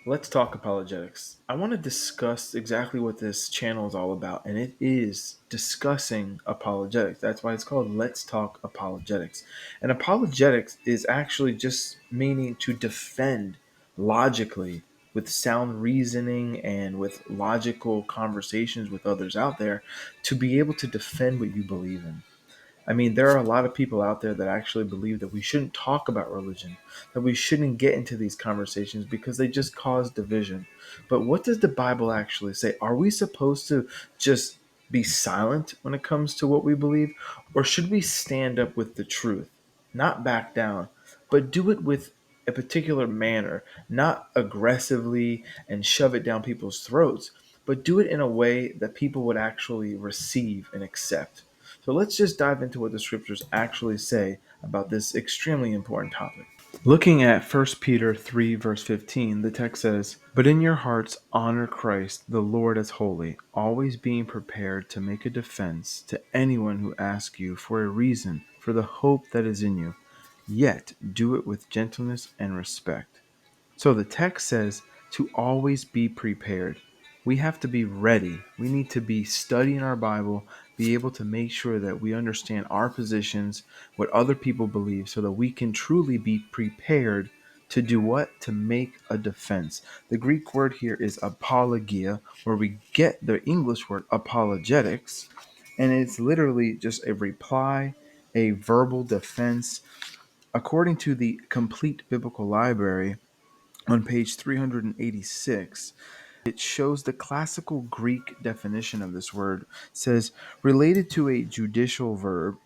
Let's talk apologetics. I want to discuss exactly what this channel is all about, and it is discussing apologetics. That's why it's called Let's Talk Apologetics. And apologetics is actually just meaning to defend logically with sound reasoning and with logical conversations with others out there to be able to defend what you believe in. I mean, there are a lot of people out there that actually believe that we shouldn't talk about religion, that we shouldn't get into these conversations because they just cause division. But what does the Bible actually say? Are we supposed to just be silent when it comes to what we believe? Or should we stand up with the truth, not back down, but do it with a particular manner, not aggressively and shove it down people's throats, but do it in a way that people would actually receive and accept? So let's just dive into what the scriptures actually say about this extremely important topic. Looking at 1 Peter 3, verse 15, the text says, "But in your hearts honor Christ the Lord as holy, always being prepared to make a defense to anyone who asks you for a reason for the hope that is in you. Yet do it with gentleness and respect." So the text says to always be prepared. We have to be ready. We need to be studying our Bible, be able to make sure that we understand our positions, what other people believe, so that we can truly be prepared to do what? To make a defense. The Greek word here is apologia, where we get the English word apologetics, and it's literally just a reply, a verbal defense. According to the Complete Biblical Library, on page 386, it shows the classical Greek definition of this word. It says, related to a judicial verb,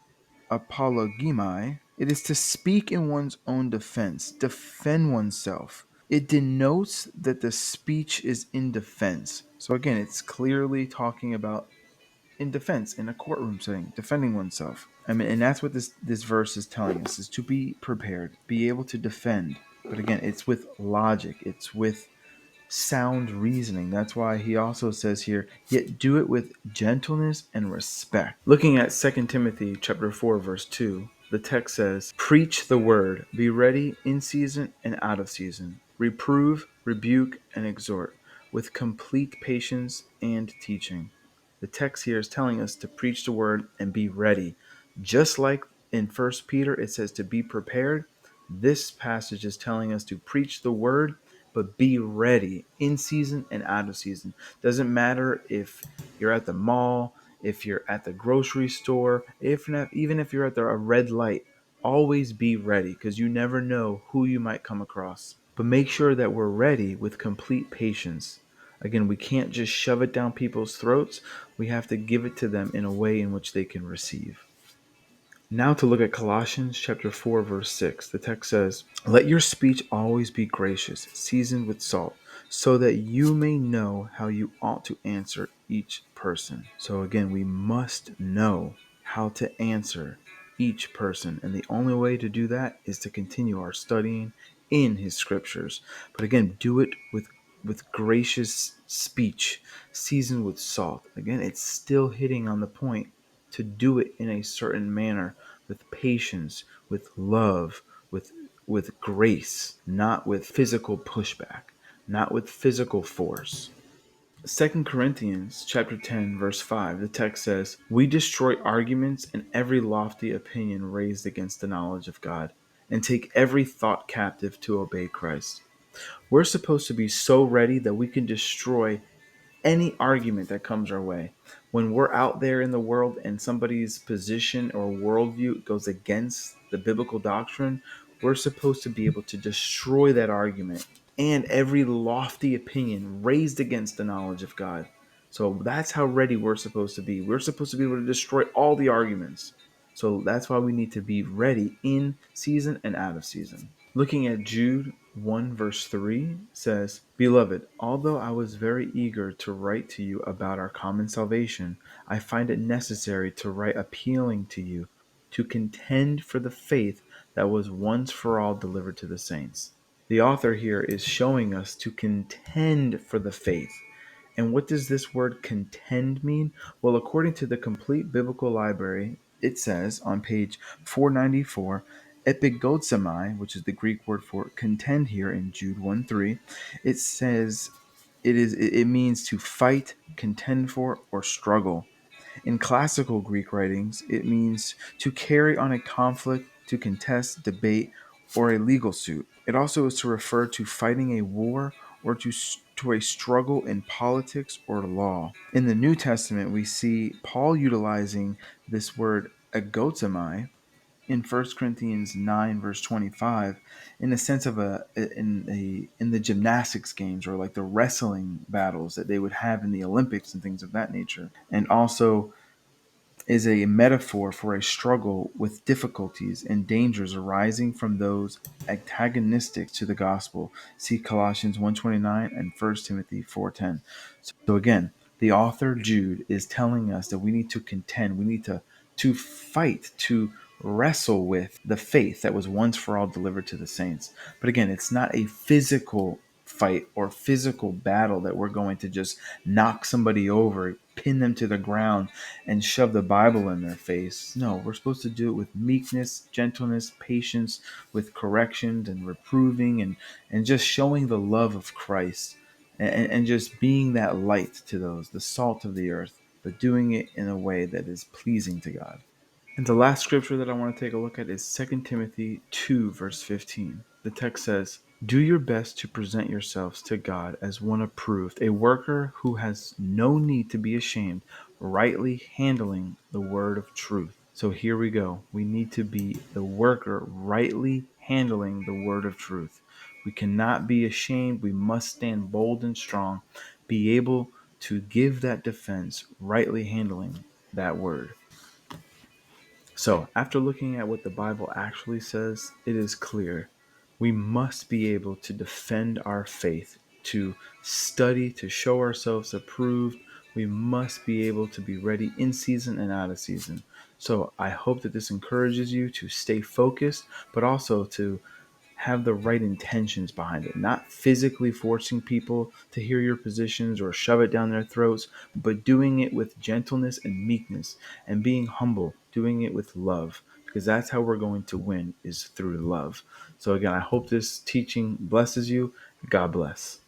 apologimai, it is to speak in one's own defense, defend oneself. It denotes that the speech is in defense. So again, it's clearly talking about in defense in a courtroom setting, defending oneself. I mean, and that's what this verse is telling us: is to be prepared, be able to defend. But again, it's with logic, it's with sound reasoning. That's why he also says here, yet do it with gentleness and respect. Looking at 2 Timothy chapter 4, verse 2, the text says, preach the word, be ready in season and out of season, reprove, rebuke, and exhort with complete patience and teaching. The text here is telling us to preach the word and be ready. Just like in 1 Peter it says to be prepared, this passage is telling us to preach the word, but be ready in season and out of season. Doesn't matter if you're at the mall, if you're at the grocery store, even if you're at a red light, always be ready, because you never know who you might come across. But make sure that we're ready with complete patience. Again, we can't just shove it down people's throats. We have to give it to them in a way in which they can receive. Now to look at Colossians chapter 4, verse 6. The text says, let your speech always be gracious, seasoned with salt, so that you may know how you ought to answer each person. So again, we must know how to answer each person. And the only way to do that is to continue our studying in his scriptures. But again, do it with gracious speech, seasoned with salt. Again, it's still hitting on the point to do it in a certain manner, with patience, with love, with grace, not with physical pushback, not with physical force. 2 Corinthians chapter 10 verse 5, the text says, we destroy arguments and every lofty opinion raised against the knowledge of God, and take every thought captive to obey Christ. We're supposed to be so ready that we can destroy any argument that comes our way. When we're out there in the world and somebody's position or worldview goes against the biblical doctrine, we're supposed to be able to destroy that argument and every lofty opinion raised against the knowledge of God. So that's how ready we're supposed to be. We're supposed to be able to destroy all the arguments. So that's why we need to be ready in season and out of season. Looking at Jude 1 verse 3 says, beloved, although I was very eager to write to you about our common salvation, I find it necessary to write appealing to you to contend for the faith that was once for all delivered to the saints. The author here is showing us to contend for the faith. And what does this word contend mean? Well, according to the Complete Biblical Library, it says on page 494, epigozomai, which is the Greek word for contend here in Jude 1:3, it says it means to fight, contend for, or struggle. In classical Greek writings, it means to carry on a conflict, to contest, debate, or a legal suit. It also is to refer to fighting a war or to a struggle in politics or law. In the New Testament, we see Paul utilizing this word agotami in 1 Corinthians 9 verse 25 in the sense of in the gymnastics games, or like the wrestling battles that they would have in the Olympics and things of that nature. And also is a metaphor for a struggle with difficulties and dangers arising from those antagonistic to the gospel. See Colossians 1:29 and 1 Timothy 4:10. So again, the author Jude is telling us that we need to contend, we need to fight, to wrestle with the faith that was once for all delivered to the saints. But again, it's not a physical fight or physical battle that we're going to just knock somebody over, pin them to the ground, and shove the Bible in their face. No, we're supposed to do it with meekness, gentleness, patience, with corrections and reproving, and just showing the love of Christ, and just being that light to those, the salt of the earth, but doing it in a way that is pleasing to God. And the last scripture that I want to take a look at is 2 Timothy 2, verse 15. The text says, "Do your best to present yourselves to God as one approved, a worker who has no need to be ashamed, rightly handling the word of truth." So here we go. We need to be the worker rightly handling the word of truth. We cannot be ashamed. We must stand bold and strong, be able to give that defense, rightly handling that word. So, after looking at what the Bible actually says, it is clear we must be able to defend our faith, to study, to show ourselves approved. We must be able to be ready in season and out of season. So, I hope that this encourages you to stay focused, but also to have the right intentions behind it, not physically forcing people to hear your positions or shove it down their throats, but doing it with gentleness and meekness and being humble, doing it with love, because that's how we're going to win, is through love. So again, I hope this teaching blesses you. God bless.